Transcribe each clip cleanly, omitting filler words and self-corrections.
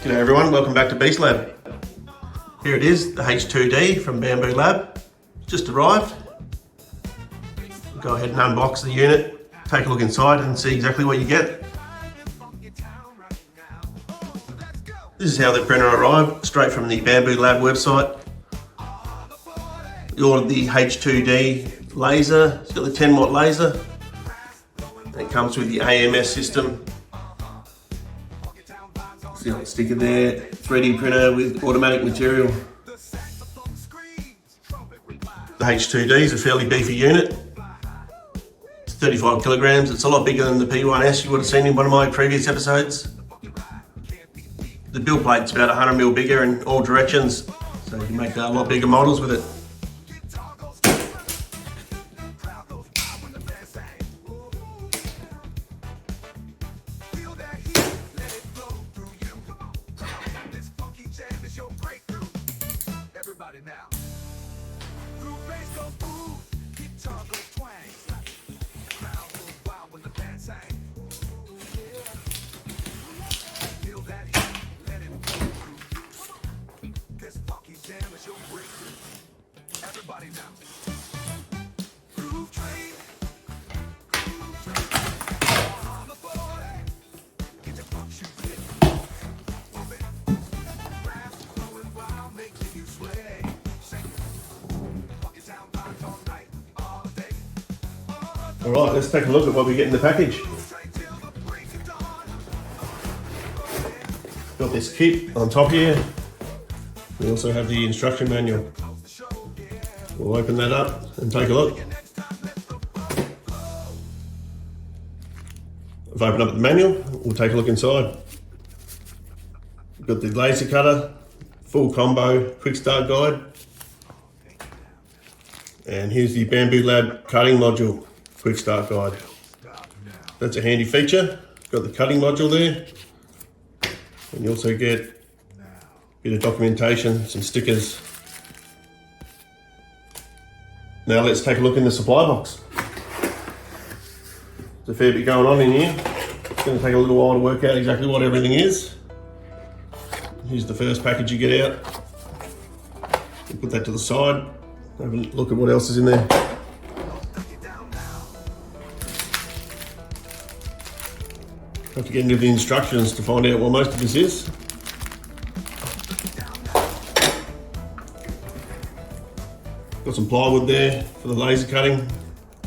G'day everyone, welcome back to Beast Lab. Here it is, the H2D from Bambu Lab. Just arrived. Go ahead and unbox the unit, take a look inside and see exactly what you get. This is how the printer arrived, straight from the Bambu Lab website. You ordered the H2D laser, it's got the 10 watt laser. It comes with the AMS system. See the sticker there, 3D printer with automatic material. The H2D is a fairly beefy unit. It's 35 kilograms, it's a lot bigger than the P1S you would have seen in one of my previous episodes. The build plate's about 100mm bigger in all directions, so you can make a lot bigger models with it. Alright, let's take a look at what we get in the package. Got this kit on top here. We also have the instruction manual. We'll open that up and take a look. I've opened up the manual, we'll take a look inside. We've got the laser cutter, full combo, quick start guide. And here's the Bambu Lab cutting module. Quick start guide. That's a handy feature. Got the cutting module there. And you also get a bit of documentation, some stickers. Now let's take a look in the supply box. There's a fair bit going on in here. It's going to take a little while to work out exactly what everything is. Here's the first package you get out. We'll put that to the side. Have a look at what else is in there. Have to get into the instructions to find out what most of this is. Got some plywood there for the laser cutting.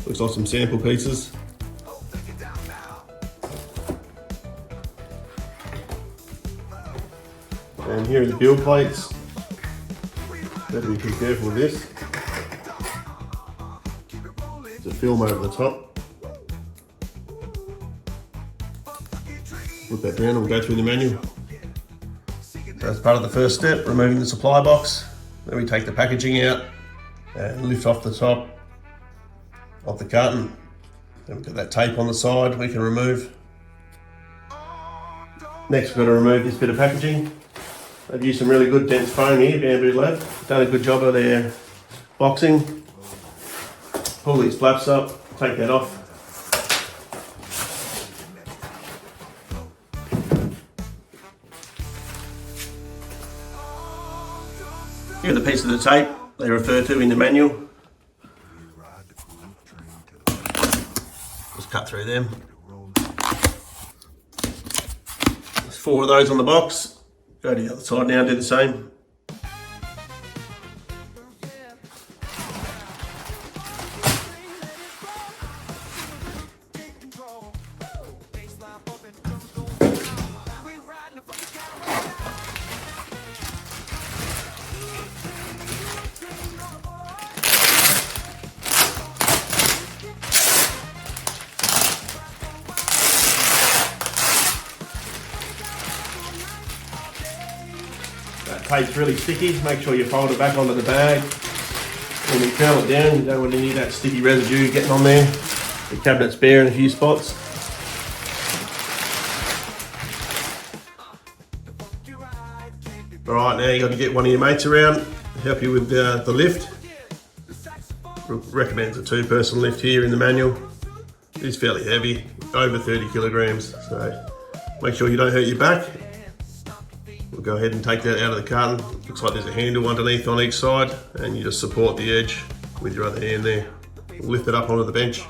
Looks like some sample pieces. And here are the build plates. Better be pretty careful with this. There's a film over the top. Put that down and we'll go through the manual. So as part of the first step, removing the supply box. Then we take the packaging out and lift off the top of the carton. Then we've got that tape on the side we can remove. Next we've got to remove this bit of packaging. They've used some really good dense foam here, Bambu Lab. Done a good job of their boxing. Pull these flaps up, take that off. Here's the piece of the tape they refer to in the manual. Just cut through them. There's 4 of those on the box. Go to the other side now, do the same. That tape's really sticky, make sure you fold it back onto the bag. When you curl it down, you don't want any of that sticky residue getting on there. The cabinet's bare in a few spots. Alright, now you've got to get one of your mates around to help you with the lift. Recommends a 2-person lift here in the manual. It is fairly heavy, over 30 kilograms, so make sure you don't hurt your back. We'll go ahead and take that out of the carton. Looks like there's a handle underneath on each side, and you just support the edge with your other hand there. Lift it up onto the bench.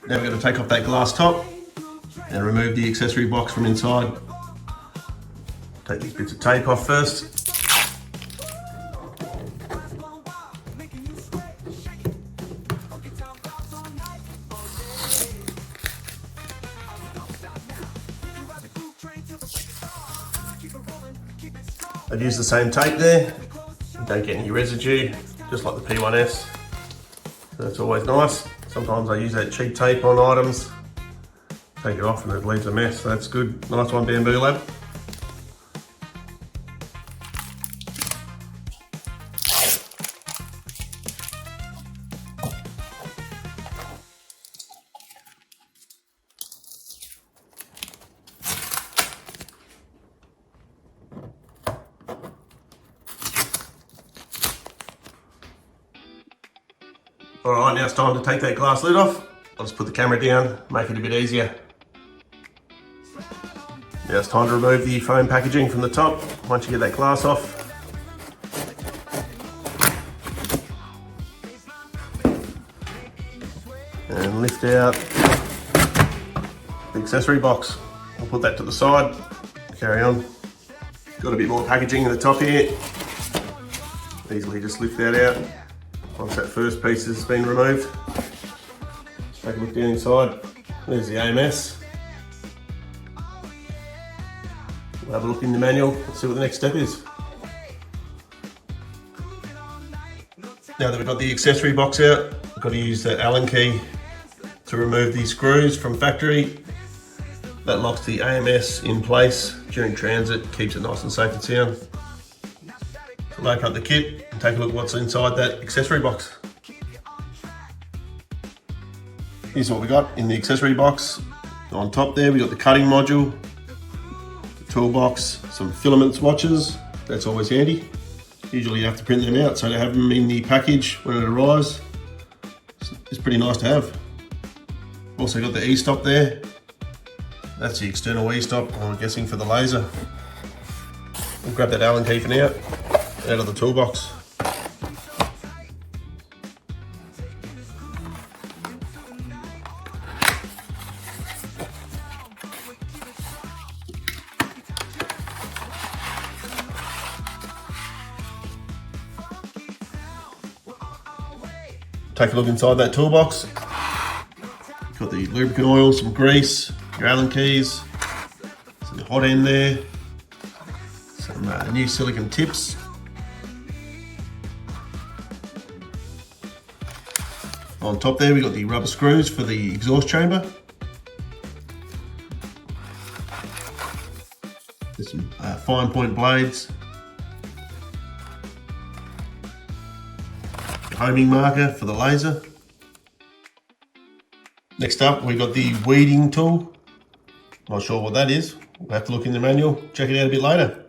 Now we're going to take off that glass top and remove the accessory box from inside. Take these bits of tape off first. I'd use the same tape there. You don't get any residue, just like the P1S. So that's always nice. Sometimes I use that cheap tape on items. Take it off and it leaves a mess, so that's good. Nice one, Bambu Lab. Alright, now it's time to take that glass lid off. I'll just put the camera down, make it a bit easier. Now it's time to remove the foam packaging from the top. Once you get that glass off, and lift out the accessory box. I'll put that to the side, carry on. Got a bit more packaging in the top here. Easily just lift that out. Once that first piece has been removed, take a look down inside. There's the AMS. We'll have a look in the manual and see what the next step is. Now that we've got the accessory box out, we've got to use that Allen key to remove these screws from factory. That locks the AMS in place during transit, keeps it nice and safe and sound. So we'll open up the kit and take a look at what's inside that accessory box. Here's what we got in the accessory box. On top there, we got the cutting module, the toolbox, some filament swatches. That's always handy. Usually you have to print them out, so to have them in the package when it arrives, it's pretty nice to have. Also got the E-stop there. That's the external E-stop, I'm guessing for the laser. We'll grab that Allen key for now, out of the toolbox. Take a look inside that toolbox. Got the lubricant oil, some grease, your Allen keys, some hot end there, some new silicone tips. On top there we got the rubber screws for the exhaust chamber. There's some fine point blades. Homing marker for the laser. Next up, we've got the weeding tool. Not sure what that is. We'll have to look in the manual, check it out a bit later.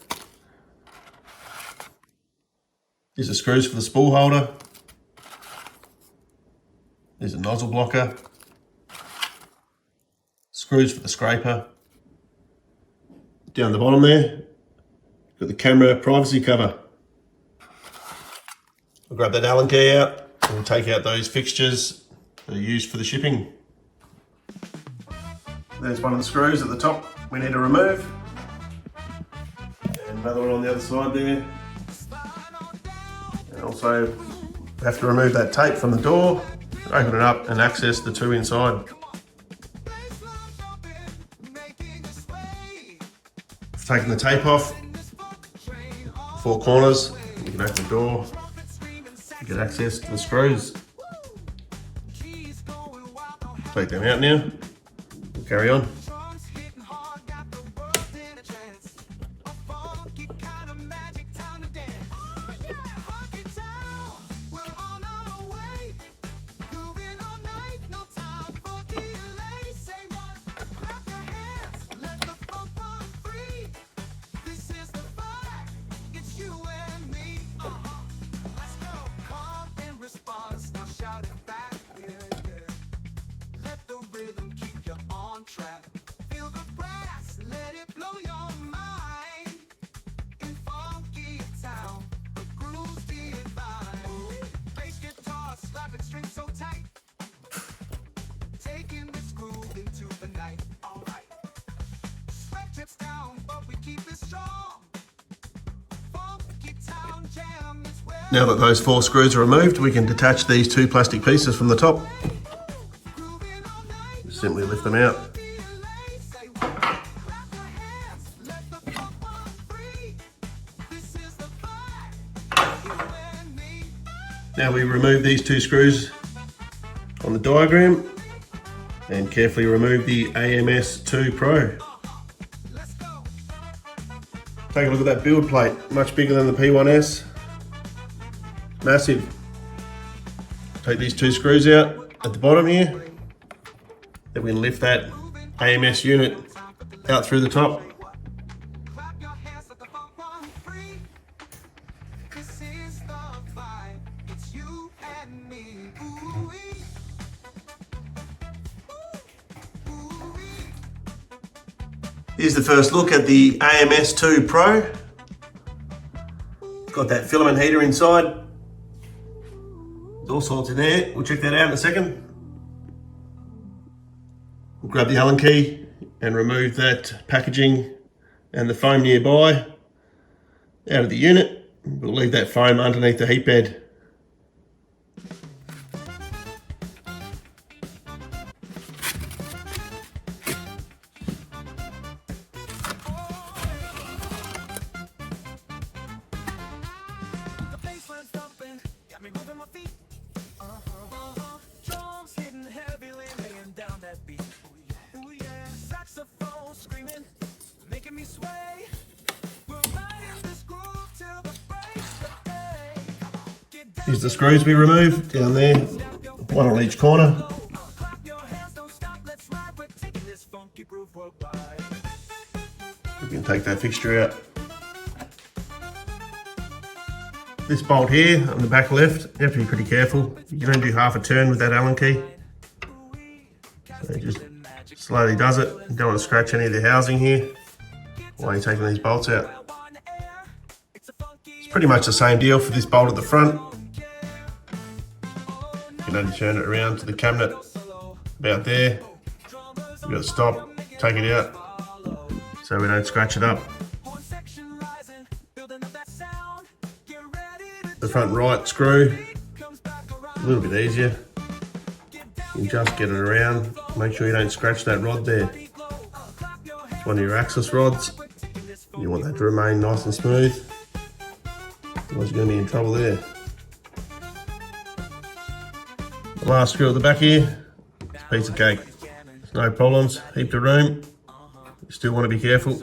There's the screws for the spool holder. There's a nozzle blocker. Screws for the scraper. Down the bottom there, got the camera privacy cover. We'll grab that Allen key out and we'll take out those fixtures that are used for the shipping. There's one of the screws at the top we need to remove. And another one on the other side there. And also have to remove that tape from the door, open it up and access the two inside. I've taken the tape off, 4 corners, you can open the door. Get access to the screws. Take them out now. We'll carry on. Now that those 4 screws are removed, we can detach these 2 plastic pieces from the top. Simply lift them out. Now we remove these 2 screws on the diagram and carefully remove the AMS2 Pro. Take a look at that build plate, much bigger than the P1S. Massive. Take these 2 screws out at the bottom here. Then we can lift that AMS unit out through the top. Here's the first look at the AMS2 Pro. Got that filament heater inside. There's all sorts in there. We'll check that out in a second. We'll grab the Allen key and remove that packaging and the foam nearby out of the unit. We'll leave that foam underneath the heat bed. Here's the screws we removed down there, 1 on each corner. We can take that fixture out. This bolt here on the back left, you have to be pretty careful. You can only do half a turn with that Allen key. So it just slowly does it. You don't want to scratch any of the housing here while you're taking these bolts out. It's pretty much the same deal for this bolt at the front. You can only turn it around to the cabinet about there. You've got to stop, take it out so we don't scratch it up. The front right screw, a little bit easier. You just get it around, make sure you don't scratch that rod there. It's one of your axis rods. You want that to remain nice and smooth, otherwise you're going to be in trouble there. The last screw at the back here, it's a piece of cake. There's no problems, heap of room. You still want to be careful.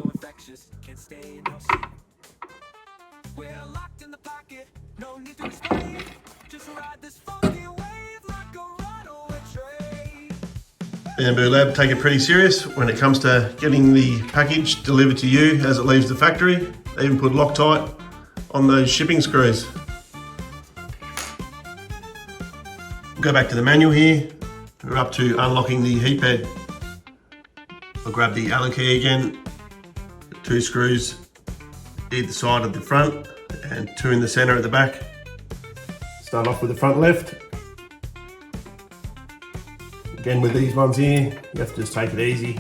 Bambu Lab take it pretty serious when it comes to getting the package delivered to you as it leaves the factory. They even put Loctite on those shipping screws. We'll go back to the manual here. We're up to unlocking the heat bed. I'll grab the Allen key again, 2 screws either side of the front and 2 in the center at the back. Start off with the front left. Again with these ones here, you have to just take it easy.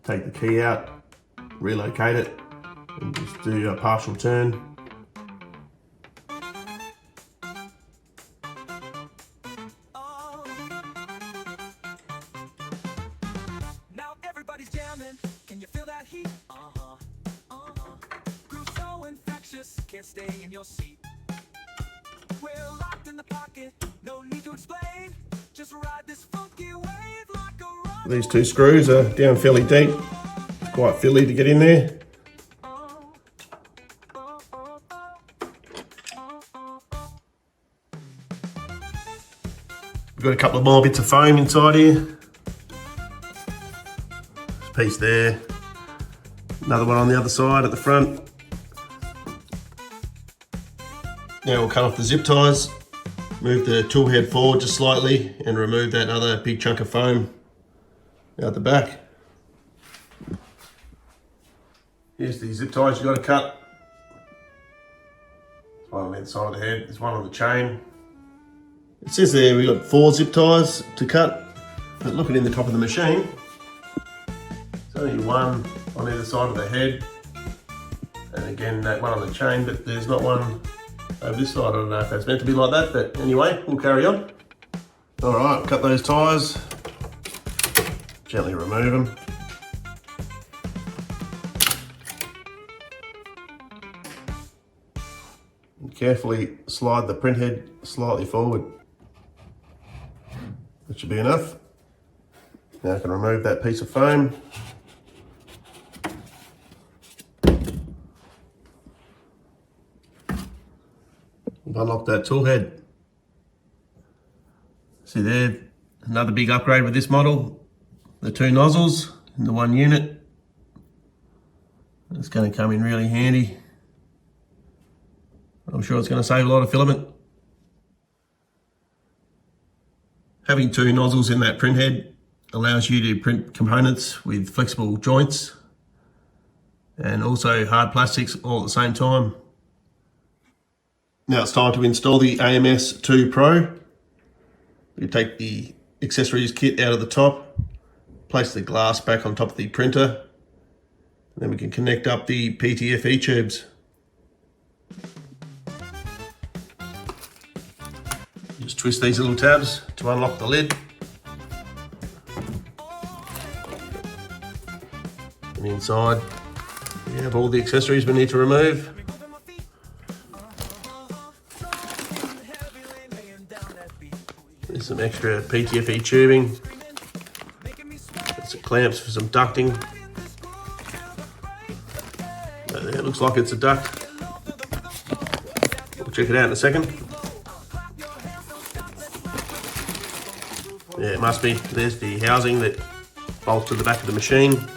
Take the key out, relocate it, and just do a partial turn. Now everybody's jamming, can you feel that heat? Groove so infectious, can't stay in your seat. We're locked in the pocket, no need to explain. Just ride this funky wave like a rock. These 2 screws are down fairly deep. Quite fiddly to get in there. We've got a couple of more bits of foam inside here. There's a piece there. Another one on the other side at the front. Now we'll cut off the zip ties, move the tool head forward just slightly and remove that other big chunk of foam out the back. Here's the zip ties you've got to cut. There's one on the side of the head, there's one on the chain. It says there we've got 4 zip ties to cut, but looking in the top of the machine, there's only 1 on either side of the head And again, that one on the chain, but there's not one over this side. I don't know if that's meant to be like that, but anyway, we'll carry on. All right, cut those tyres. Gently remove them. And carefully slide the print head slightly forward. That should be enough. Now I can remove that piece of foam. Unlock that tool head. See there, another big upgrade with this model. The two nozzles in the one unit. It's going to come in really handy. I'm sure it's going to save a lot of filament. Having two nozzles in that print head allows you to print components with flexible joints and also hard plastics all at the same time. Now it's time to install the AMS2 Pro. We take the accessories kit out of the top, place the glass back on top of the printer, and then we can connect up the PTFE tubes. Just twist these little tabs to unlock the lid. And inside we have all the accessories we need to remove. There's some extra PTFE tubing. There's some clamps for some ducting. It looks like it's a duct. We'll check it out in a second. Yeah, it must be. There's the housing that bolts to the back of the machine.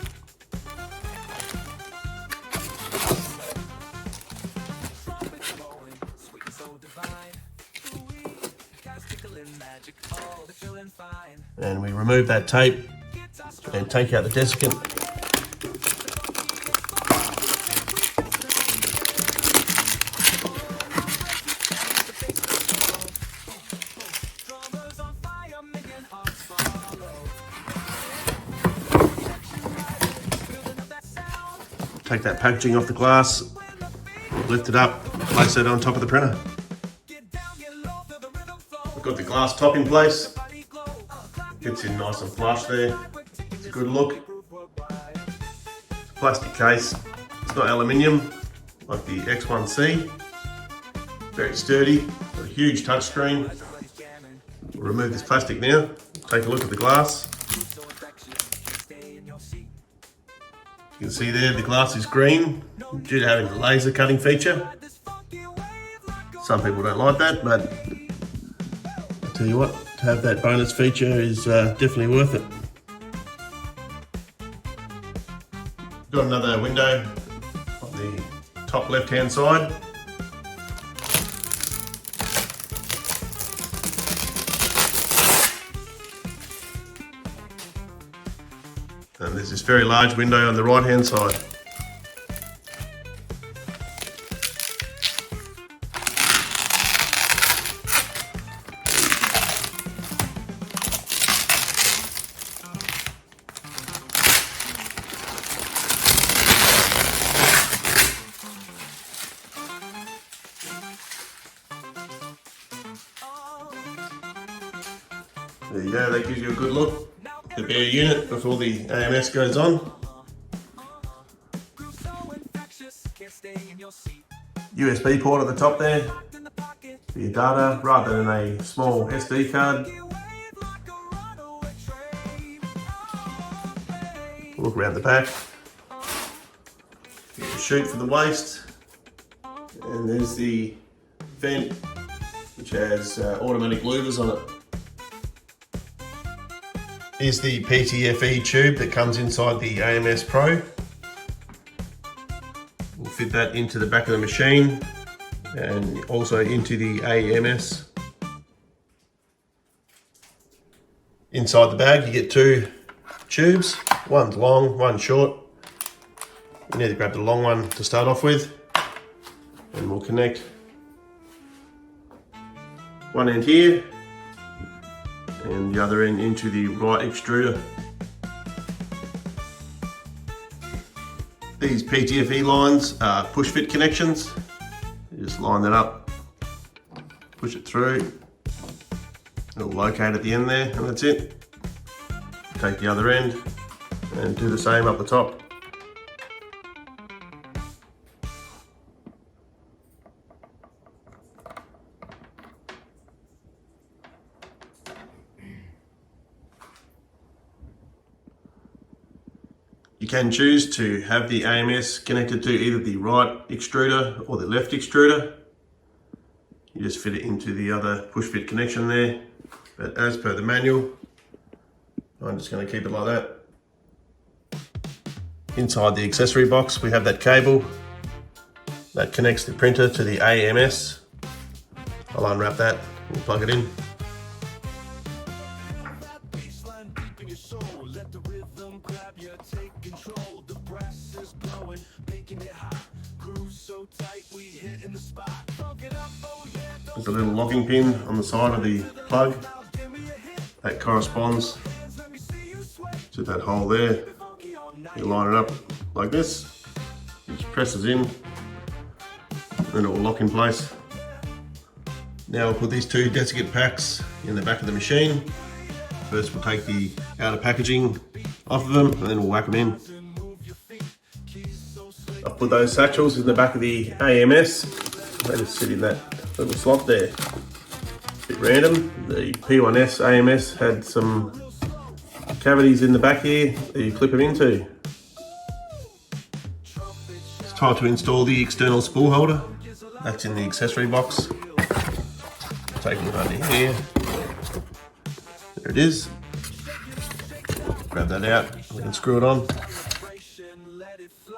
And we remove that tape and take out the desiccant. Take that packaging off the glass, lift it up, place it on top of the printer. We've got the glass top in place. Gets in nice and flush there. It's a good look. Plastic case. It's not aluminium like the X1C. Very sturdy. Got a huge touchscreen. We'll remove this plastic now. Take a look at the glass. You can see there the glass is green due to having the laser cutting feature. Some people don't like that, but I'll tell you what, to have that bonus feature is definitely worth it. Got another window on the top left hand side. And there's this very large window on the right hand side. There you go, that gives you a good look. The bare unit before the AMS goes on. USB port at the top there for your data rather than a small SD card. Look around the back. There's a chute for the waste. And there's the vent which has automatic louvers on it. Here's the PTFE tube that comes inside the AMS Pro. We'll fit that into the back of the machine and also into the AMS. Inside the bag you get two tubes, one's long, one's short. You need to grab the long one to start off with, and we'll connect one end here and the other end into the right extruder. These PTFE lines are push fit connections. You just line that up, push it through, it'll locate at the end there, and that's it. Take the other end and do the same up the top. You can choose to have the AMS connected to either the right extruder or the left extruder. You just fit it into the other push fit connection there. But as per the manual, I'm just going to keep it like that. Inside the accessory box, we have that cable that connects the printer to the AMS. I'll unwrap that and plug it in. There's a little locking pin on the side of the plug that corresponds to that hole there. You line it up like this, it just presses in, and it will lock in place. Now we'll put these two desiccant packs in the back of the machine. First we'll take the outer packaging off of them, and then we'll whack them in. I've put those satchels in the back of the AMS. They just sit in that little slot there. A bit random. The P1S AMS had some cavities in the back here that you clip them into. It's time to install the external spool holder. That's in the accessory box. Take it under here. There it is. Grab that out, we can screw it on.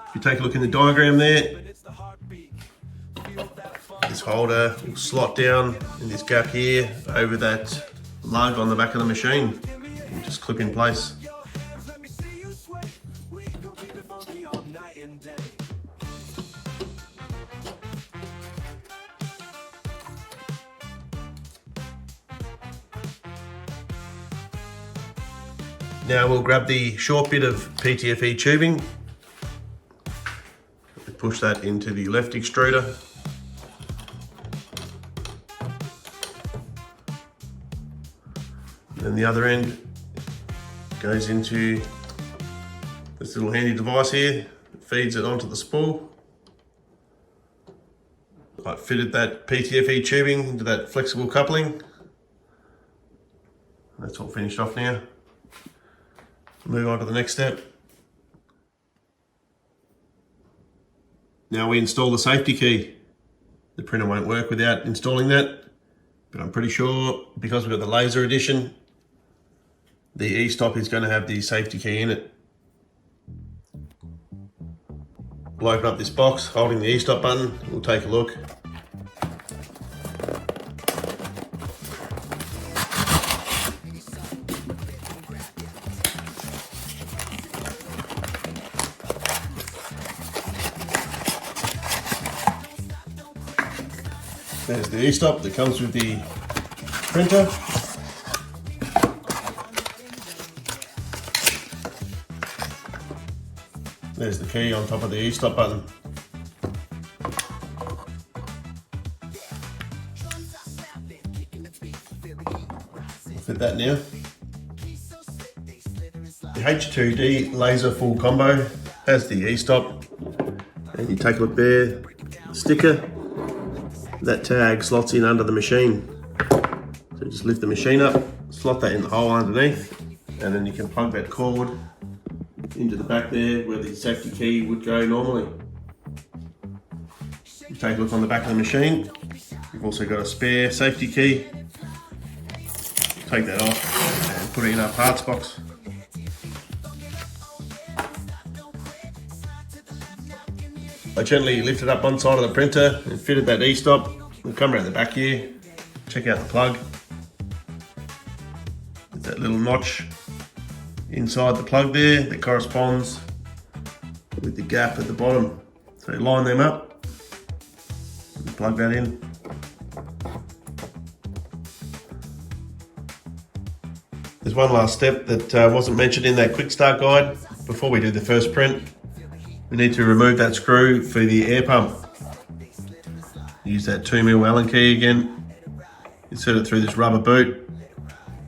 If you take a look in the diagram there, this holder will slot down in this gap here over that lug on the back of the machine. It'll just clip in place. Now we'll grab the short bit of PTFE tubing, push that into the left extruder. Then the other end goes into this little handy device here, it feeds it onto the spool. I've fitted that PTFE tubing into that flexible coupling. That's all finished off now. Move on to the next step. Now we install the safety key. The printer won't work without installing that, but I'm pretty sure because we've got the laser edition, the e-stop is going to have the safety key in it. We'll open up this box holding the e-stop button. We'll take a look. There's the e-stop that comes with the printer. There's the key on top of the e-stop button. I'll fit that now. The H2D laser full combo has the e-stop, and you take a look there, the sticker. That tag slots in under the machine. So just lift the machine up, slot that in the hole underneath, and then you can plug that cord into the back there where the safety key would go normally. You take a look on the back of the machine. You've also got a spare safety key. Take that off and put it in our parts box. I gently lifted up one side of the printer and fitted that e-stop. We'll come around the back here, check out the plug. There's that little notch inside the plug there that corresponds with the gap at the bottom. So you line them up and plug that in. There's one last step that wasn't mentioned in that quick start guide before we do the first print. We need to remove that screw for the air pump. Use that 2mm Allen key again. Insert it through this rubber boot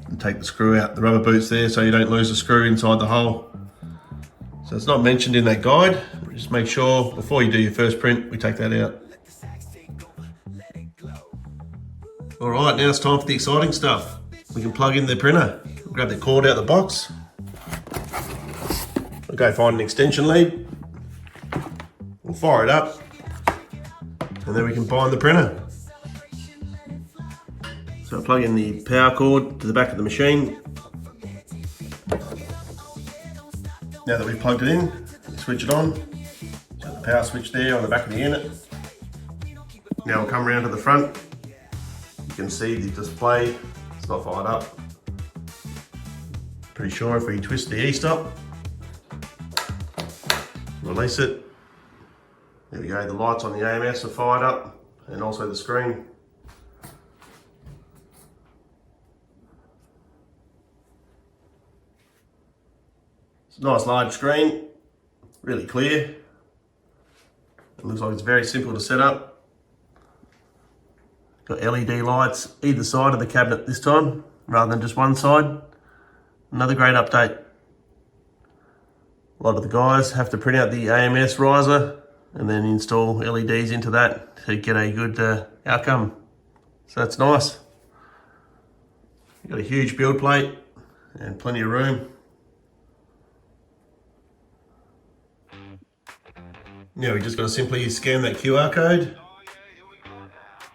and take the screw out. The rubber boot's there so you don't lose the screw inside the hole. So it's not mentioned in that guide. Just make sure before you do your first print, we take that out. All right, now it's time for the exciting stuff. We can plug in the printer. Grab the cord out of the box. We'll go find an extension lead. We'll fire it up. And then we can bind the printer. So I'll plug in the power cord to the back of the machine. Now that we've plugged it in, switch it on. Got the power switch there on the back of the unit. Now we'll come around to the front. You can see the display, it's not fired up. Pretty sure if we twist the E-stop, release it. There we go, the lights on the AMS are fired up and also the screen. It's a nice large screen, really clear. It looks like it's very simple to set up. Got LED lights either side of the cabinet this time, rather than just one side. Another great update. A lot of the guys have to print out the AMS riser and then install LEDs into that to get a good outcome. So that's nice. You've got a huge build plate and plenty of room. Now we just got to simply scan that QR code.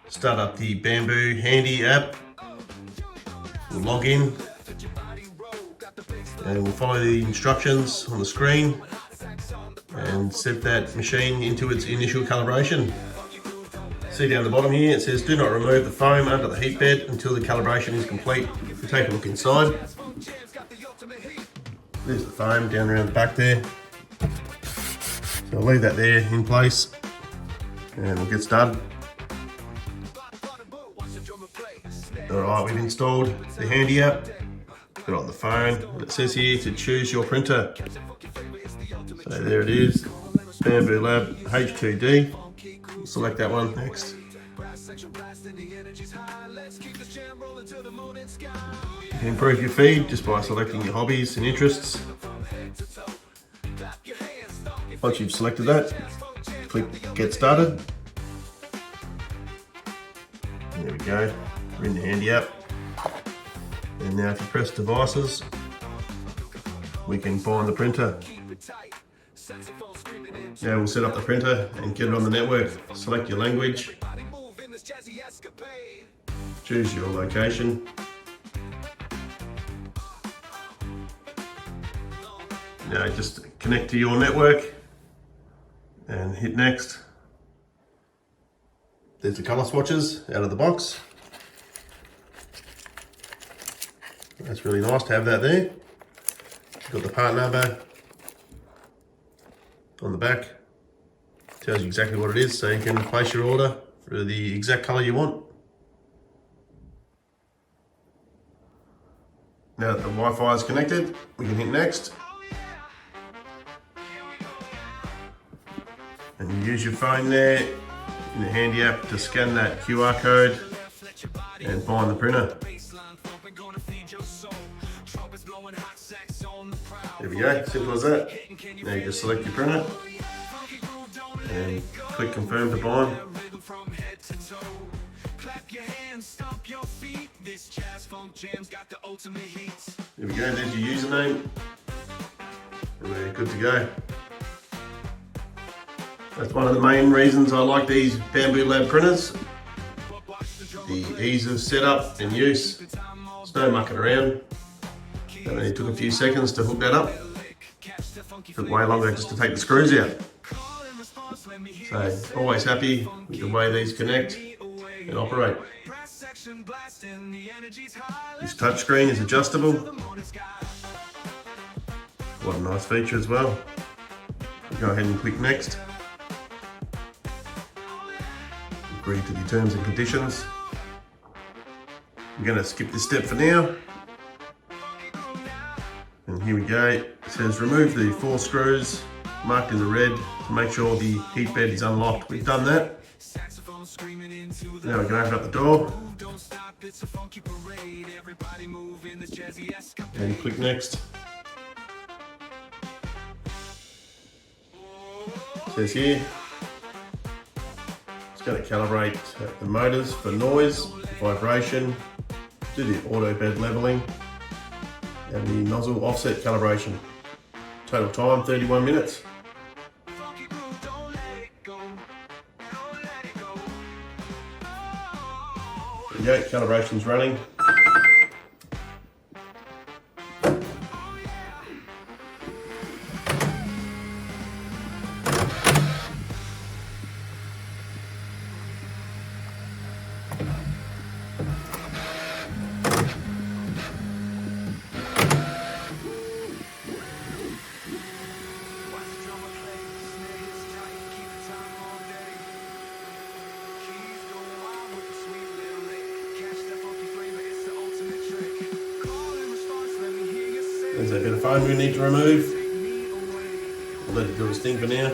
Start up the Bambu Handy app. We'll log in and we'll follow the instructions on the screen and set that machine into its initial calibration. See down the bottom here, it says do not remove the foam under the heat bed until the calibration is complete. If we take a look inside, there's the foam down around the back there. So I'll leave that there in place and we'll get started. Alright, we've installed the Handy app, got it on the phone, and it says here to choose your printer. So there it is, Bambu Lab H2D. We'll select that one next. You can improve your feed just by selecting your hobbies and interests. Once you've selected that, click Get Started. There we go. We're in the Handy app. And now if you press devices, we can bind the printer. Now we'll set up the printer and get it on the network. Select your language. Choose your location. Now just connect to your network and hit next. There's the colour swatches out of the box. That's really nice to have that there. Got the part number on the back. Tells you exactly what it is, so you can place your order for the exact colour you want. Now that the Wi-Fi is connected, we can hit next. And you use your phone there in the Handy app to scan that QR code and bind the printer. There we go, simple as that. Now you just select your printer and click confirm to bind. There we go, there's your username. And we're good to go. That's one of the main reasons I like these Bambu Lab printers. The ease of setup and use. There's no mucking around. It only took a few seconds to hook that up. Took way longer just to take the screws out. So always happy with the way these connect and operate. This touchscreen is adjustable. What a nice feature as well. We'll go ahead and click next. Agree to the terms and conditions. We're going to skip this step for now. And here we go. It says remove the 4 screws marked in the red to make sure the heat bed is unlocked. We've done that. Now we can open up the door and click next. It says here it's going to calibrate the motors for noise, vibration, do the auto bed leveling and the nozzle offset calibration. Total time 31 minutes. There you go, calibration's running. There's a bit of foam we need to remove. We'll let it do its thing for now.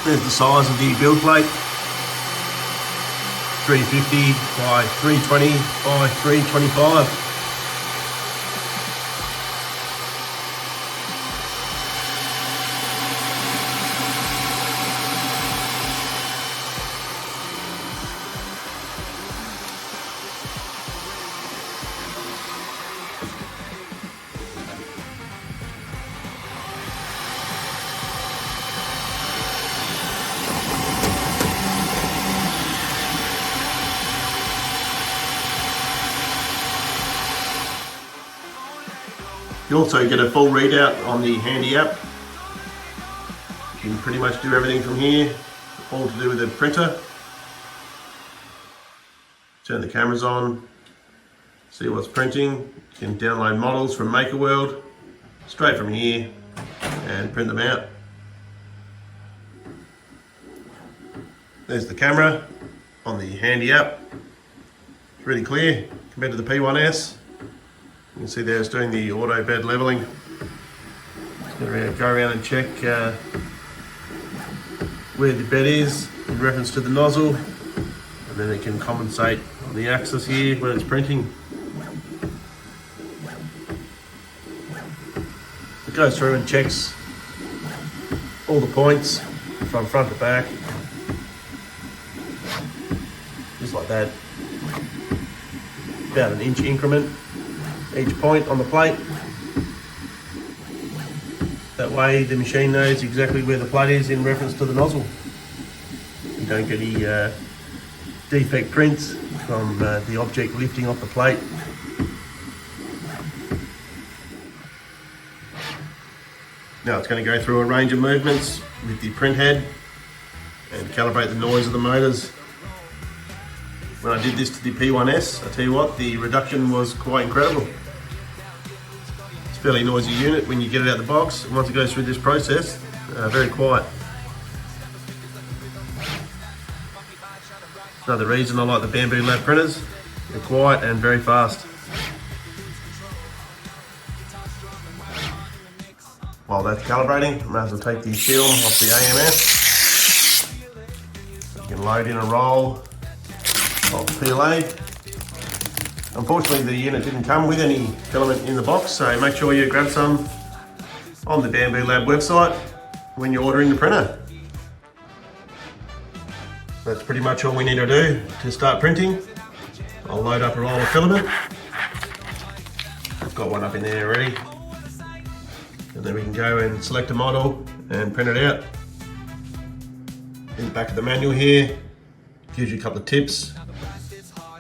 There's the size of the build plate, 350 by 320 by 325. You also get a full readout on the handy app. You can pretty much do everything from here, all to do with the printer. Turn the cameras on, see what's printing. You can download models from MakerWorld straight from here and print them out. There's the camera on the handy app. It's really clear compared to the P1S. You can see there it's doing the auto bed leveling. It's going to go around and check where the bed is in reference to the nozzle, and then it can compensate on the axis here when it's printing. It goes through and checks all the points from front to back, just like that, about an inch increment each point on the plate. That way the machine knows exactly where the plate is in reference to the nozzle. You don't get any defect prints from the object lifting off the plate. Now it's going to go through a range of movements with the print head and calibrate the noise of the motors. When I did this to the P1S, I tell you what, the reduction was quite incredible. It's a fairly noisy unit when you get it out of the box, and once it goes through this process, very quiet. Another reason I like the Bambu Lab printers. They're quiet and very fast. While that's calibrating, I might as well take the film off the AMS. You can load in a roll of PLA. Unfortunately, the unit didn't come with any filament in the box, so make sure you grab some on the Bambu Lab website when you're ordering the printer. That's pretty much all we need to do to start printing. I'll load up a roll of filament. I've got one up in there already. And then we can go and select a model and print it out. In the back of the manual here, gives you a couple of tips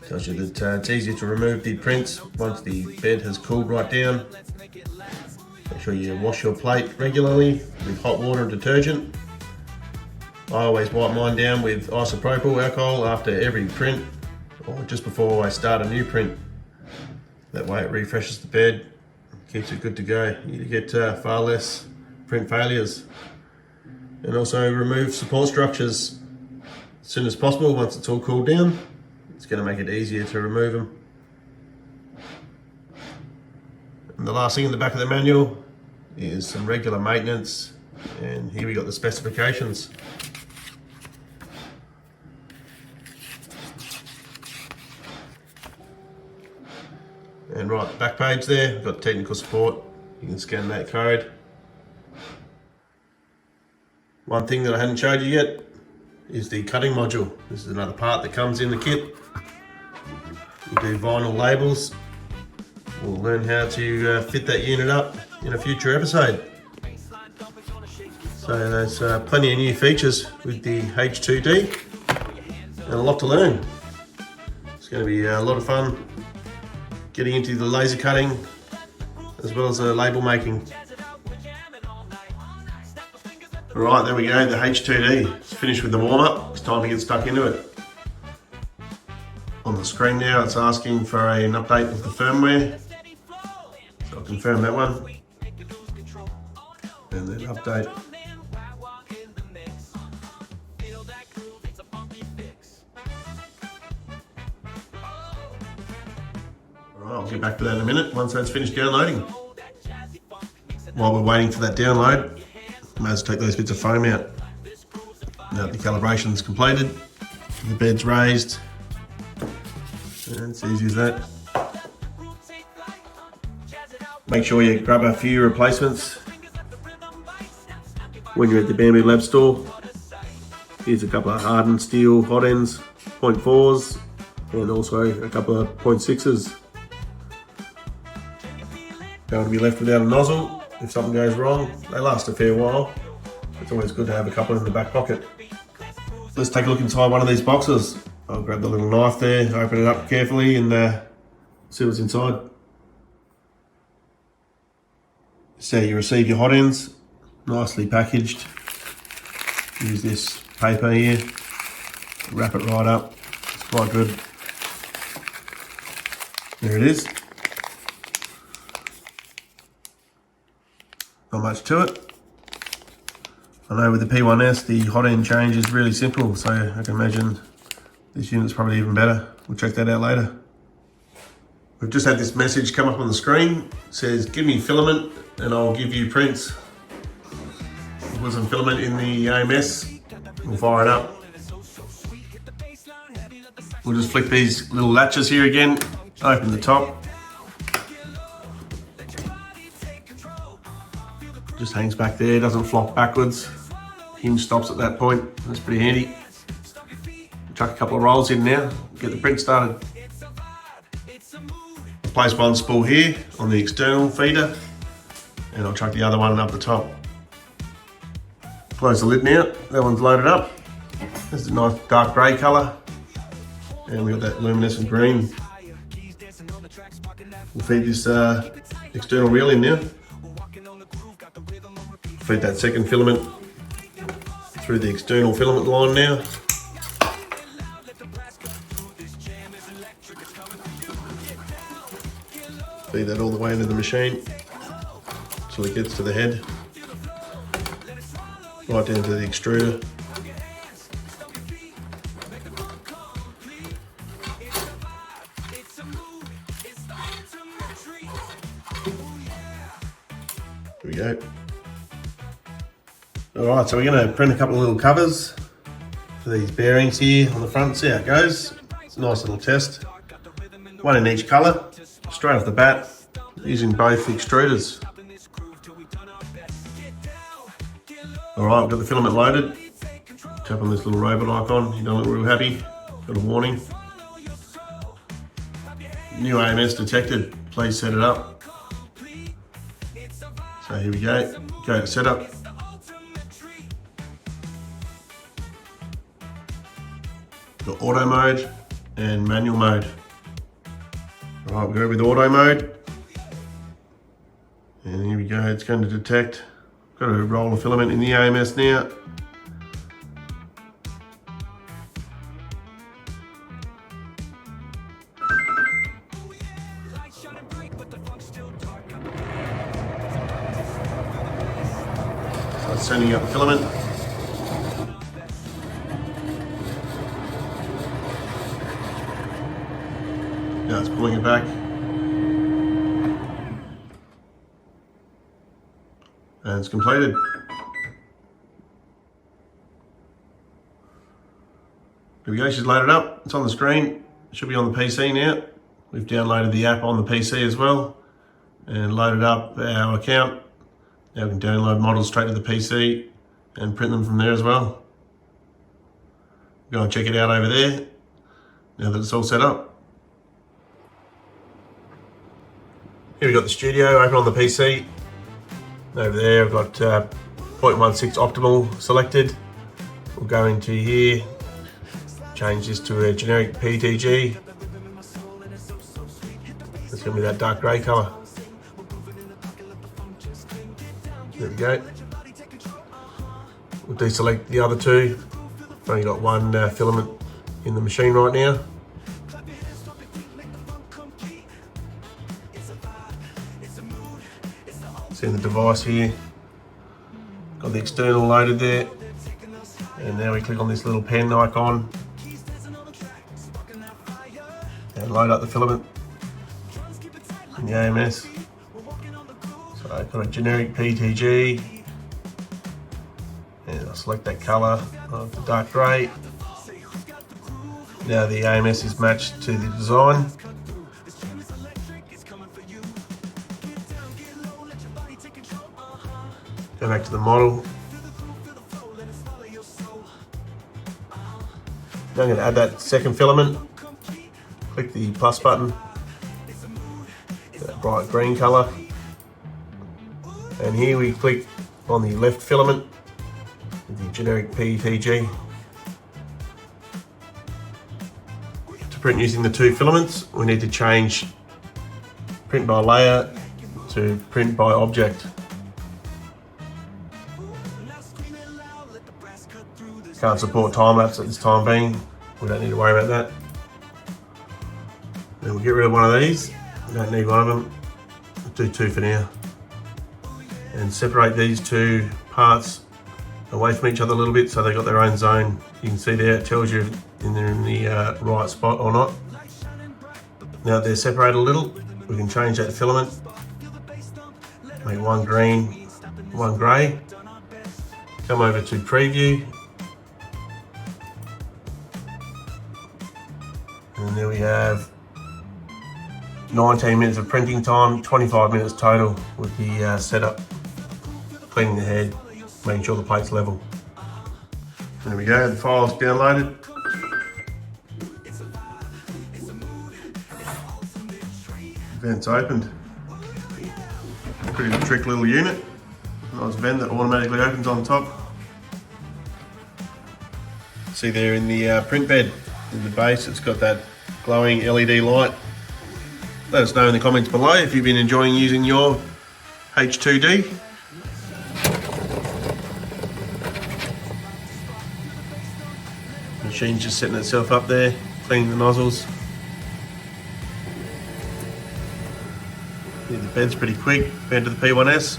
Tells you that it's easier to remove the prints once the bed has cooled right down. Make sure you wash your plate regularly with hot water and detergent. I always wipe mine down with isopropyl alcohol after every print or just before I start a new print. That way it refreshes the bed, keeps it good to go. You get far less print failures. And also remove support structures as soon as possible once it's all cooled down. It's going to make it easier to remove them. And the last thing in the back of the manual is some regular maintenance, and here we got the specifications. And right, the back page there, we've got technical support. You can scan that code. One thing that I hadn't showed you yet is the cutting module. This is another part that comes in the kit. We do vinyl labels. We'll learn how to fit that unit up in a future episode. So there's plenty of new features with the H2D and a lot to learn. It's going to be a lot of fun getting into the laser cutting as well as label making. Alright, there we go, the H2D. It's finished with the warm-up. It's time to get stuck into it. On the screen now, it's asking for an update of the firmware. So I'll confirm that one. And then update. Alright, I'll get back to that in a minute once that's finished downloading. While we're waiting for that download, I might as well take those bits of foam out. Now the calibration is completed, the bed's raised, and it's easy as that. Make sure you grab a few replacements when you're at the Bambu Lab store. Here's a couple of hardened steel hot ends, 0.4s, and also a couple of 0.6s. Don't want to be left without a nozzle if something goes wrong. They last a fair while. It's always good to have a couple in the back pocket. Let's take a look inside one of these boxes. I'll grab the little knife there, open it up carefully and see what's inside. So you receive your hot ends, nicely packaged. Use this paper here, wrap it right up. It's quite good. There it is. Not much to it. I know with the P1S the hot end change is really simple, so I can imagine this unit's probably even better. We'll check that out later. We've just had this message come up on the screen. It says, give me filament and I'll give you prints. Put some filament in the AMS, we'll fire it up. We'll just flick these little latches here again, open the top. Just hangs back there, doesn't flop backwards. Hinge stops at that point, that's pretty handy. Chuck a couple of rolls in now, get the print started. Place one spool here on the external feeder, and I'll chuck the other one up the top. Close the lid now, that one's loaded up. This is a nice dark grey colour, and we've got that luminescent green. We'll feed this external reel in now. Feed that second filament through the external filament line now. Feed that all the way into the machine until it gets to the head. Right down to the extruder. Here we go. Alright, so we're going to print a couple of little covers for these bearings here on the front. See how it goes. It's a nice little test. One in each colour, straight off the bat, using both extruders. Alright, we've got the filament loaded. Tap on this little robot icon, you don't look real happy. Got a warning. New AMS detected, please set it up. So here we go, go to setup. Got auto mode, and manual mode. All right, we'll go with auto mode. And here we go, it's going to detect. Got a roll of filament in the AMS now. So it's sending out the filament. Now it's pulling it back. And it's completed. There we go, she's loaded up. It's on the screen. It should be on the PC now. We've downloaded the app on the PC as well and loaded up our account. Now we can download models straight to the PC and print them from there as well. Go and check it out over there now that it's all set up. Here we've got the studio open on the PC. Over there I've got 0.16 optimal selected. We'll go into here, change this to a generic PTG. It's going to be that dark grey colour. There we go. We'll deselect the other two. I've only got one filament in the machine right now. See the device here. Got the external loaded there. And now we click on this little pen icon and load up the filament in the AMS. So I've got a generic PTG and I'll select that colour of the dark grey. Now the AMS is matched to the design. Go back to the model. Now I'm going to add that second filament. Click the plus button, that bright green colour. And here we click on the left filament with the generic PTG. To print using the two filaments, we need to change print by layer to print by object. Can't support time lapse at this time being. We don't need to worry about that. Then we'll get rid of one of these. We don't need one of them. We'll do two for now. And separate these two parts away from each other a little bit so they've got their own zone. You can see there it tells you if they're in the right spot or not. Now that they're separated a little, we can change that filament. Make one green, one grey. Come over to preview. And there we have 19 minutes of printing time, 25 minutes total with the setup, cleaning the head, making sure the plate's level. There we go, the file's downloaded. Vent's opened. Pretty trick little unit. Nice vent that automatically opens on top. See there in the print bed, in the base, it's got that glowing LED light. Let us know in the comments below if you've been enjoying using your H2D. Machine's just setting itself up there, cleaning the nozzles. Yeah, the bed's pretty quick, compared to the P1S.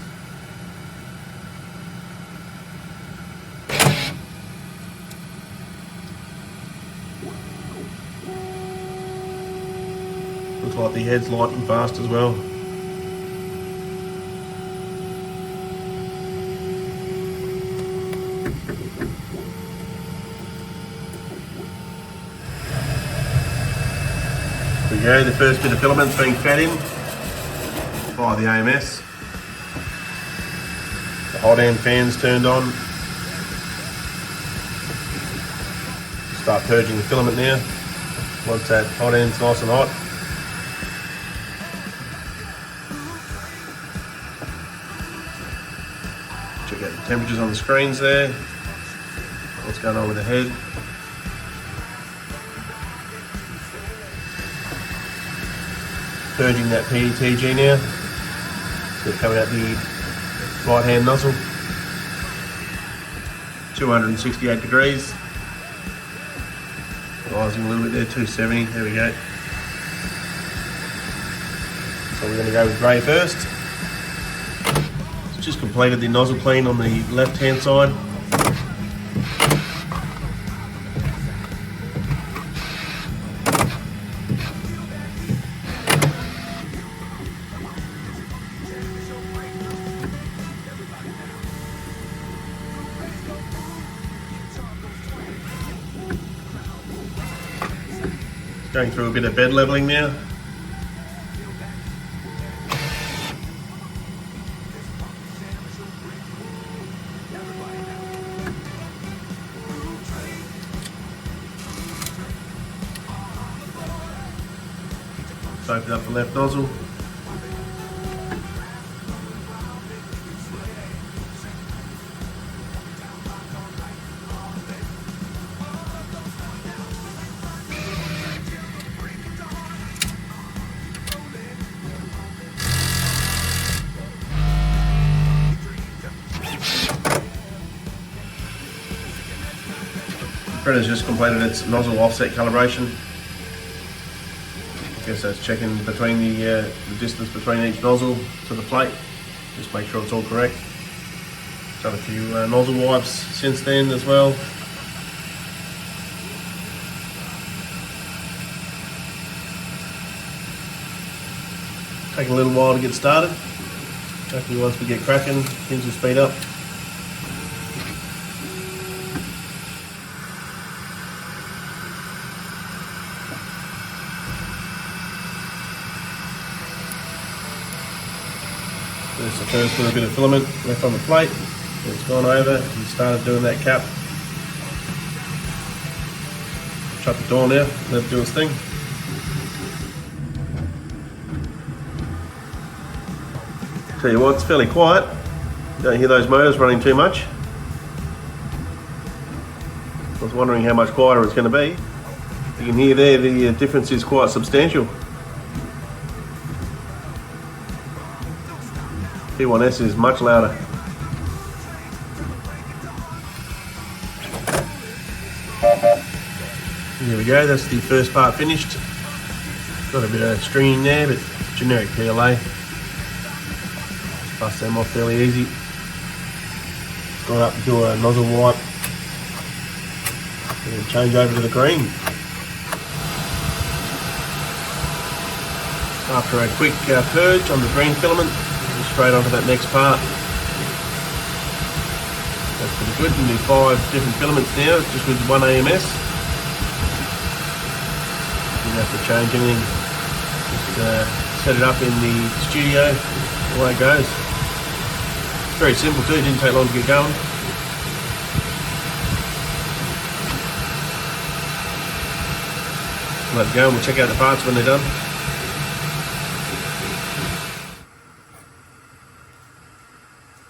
Looks like the head's light and fast as well. There we go, the first bit of filament's being fed in by the AMS. The hot end fan's turned on. Start purging the filament now. Once that hot end's nice and hot. Check out the temperatures on the screens there. What's going on with the head. purging that PETG now. So it's coming out the right hand nozzle. 268 degrees. Rising a little bit there, 270, there we go. So we're going to go with grey first. Just completed the nozzle clean on the left hand side. Going through a bit of bed leveling now. Open up the left nozzle. Printer's just completed its nozzle offset calibration. So it's checking between the distance between each nozzle to the plate, just make sure it's all correct. Done a few nozzle wipes since then as well. Taking a little while to get started. Hopefully once we get cracking, things will speed up. There's the first little bit of filament left on the plate. It's gone over and started doing that cap. Shut the door now, let it do its thing. Tell you what, it's fairly quiet. You don't hear those motors running too much. I was wondering how much quieter it's going to be. You can hear there the difference is quite substantial. P1S is much louder. There we go, that's the first part finished. Got a bit of stringing there, but generic PLA. Bust them off fairly easy. Got up to a nozzle wipe. And change over to the green. After a quick purge on the green filament, straight onto that next part. That's pretty good. We can do 5 different filaments now, just with one AMS. You don't have to change anything. Just set it up in the studio. Away it goes. It's very simple too, it didn't take long to get going. Let it go and we'll check out the parts when they're done.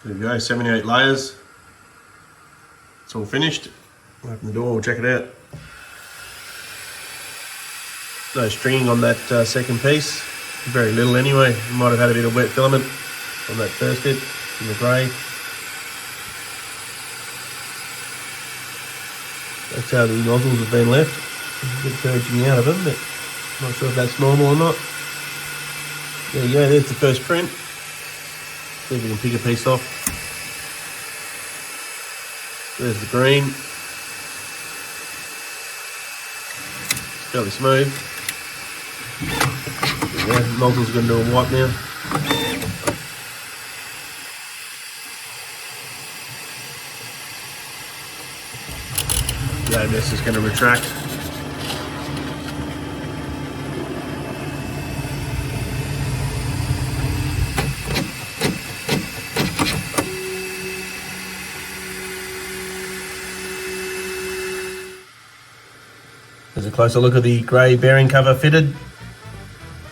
There we go, 78 layers. It's all finished. Open the door, we'll check it out. No stringing on that second piece. Very little anyway. You might have had a bit of wet filament on that first bit in the grey. That's how the nozzles have been left. A bit purging out of them, but I'm not sure if that's normal or not. There you go, there's the first print. See if we can pick a piece off. There's the green. It's fairly smooth. Yeah, the nozzle's going to do a wipe now. The AMS is going to retract. There's a closer look at the grey bearing cover fitted.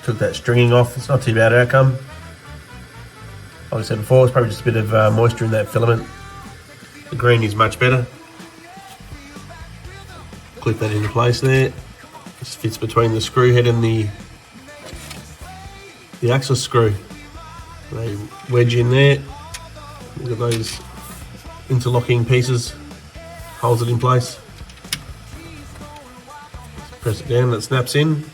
Took that stringing off, it's not too bad outcome. Like I said before, it's probably just a bit of moisture in that filament. The green is much better. Clip that into place there. Just fits between the screw head and the the access screw. They wedge in there. Look at those interlocking pieces, holds it in place. Press it down, that snaps in.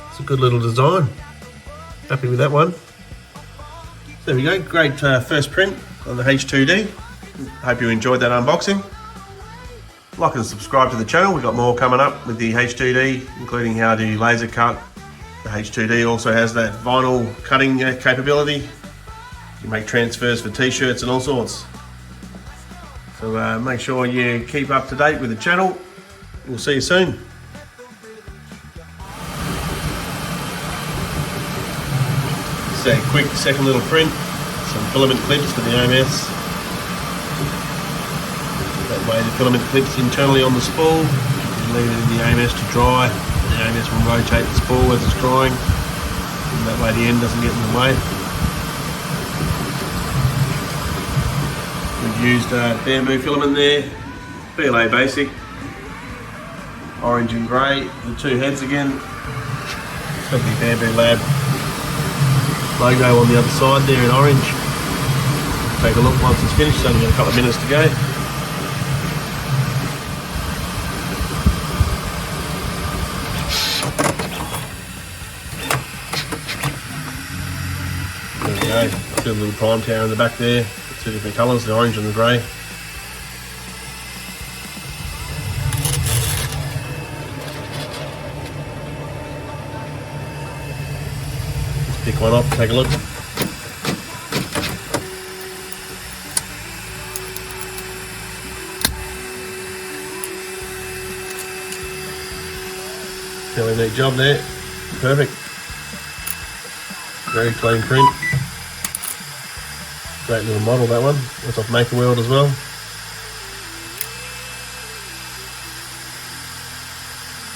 It's a good little design. Happy with that one. There we go, great first print on the H2D. Hope you enjoyed that unboxing. Like and subscribe to the channel, we've got more coming up with the H2D, including how to laser cut. The H2D also has that vinyl cutting capability. You can make transfers for t-shirts and all sorts. So make sure you keep up to date with the channel. We'll see you soon. Just a quick second little print, some filament clips for the AMS. That way the filament clips internally on the spool. You leave it in the AMS to dry. The AMS will rotate the spool as it's drying. And that way the end doesn't get in the way. We've used bamboo filament there. PLA basic. Orange and grey. The two heads again. It's got the Bambu Lab logo on the other side there in orange. Take a look once it's finished. It's only got a couple of minutes to go. There we go, got a little prime tower in the back there, two different colours, the orange and the grey. Let's pick one up, take a look. Really neat job there, perfect. Very clean print. Great little model, that one. That's off Maker World as well.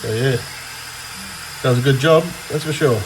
So yeah, that was a good job, that's for sure.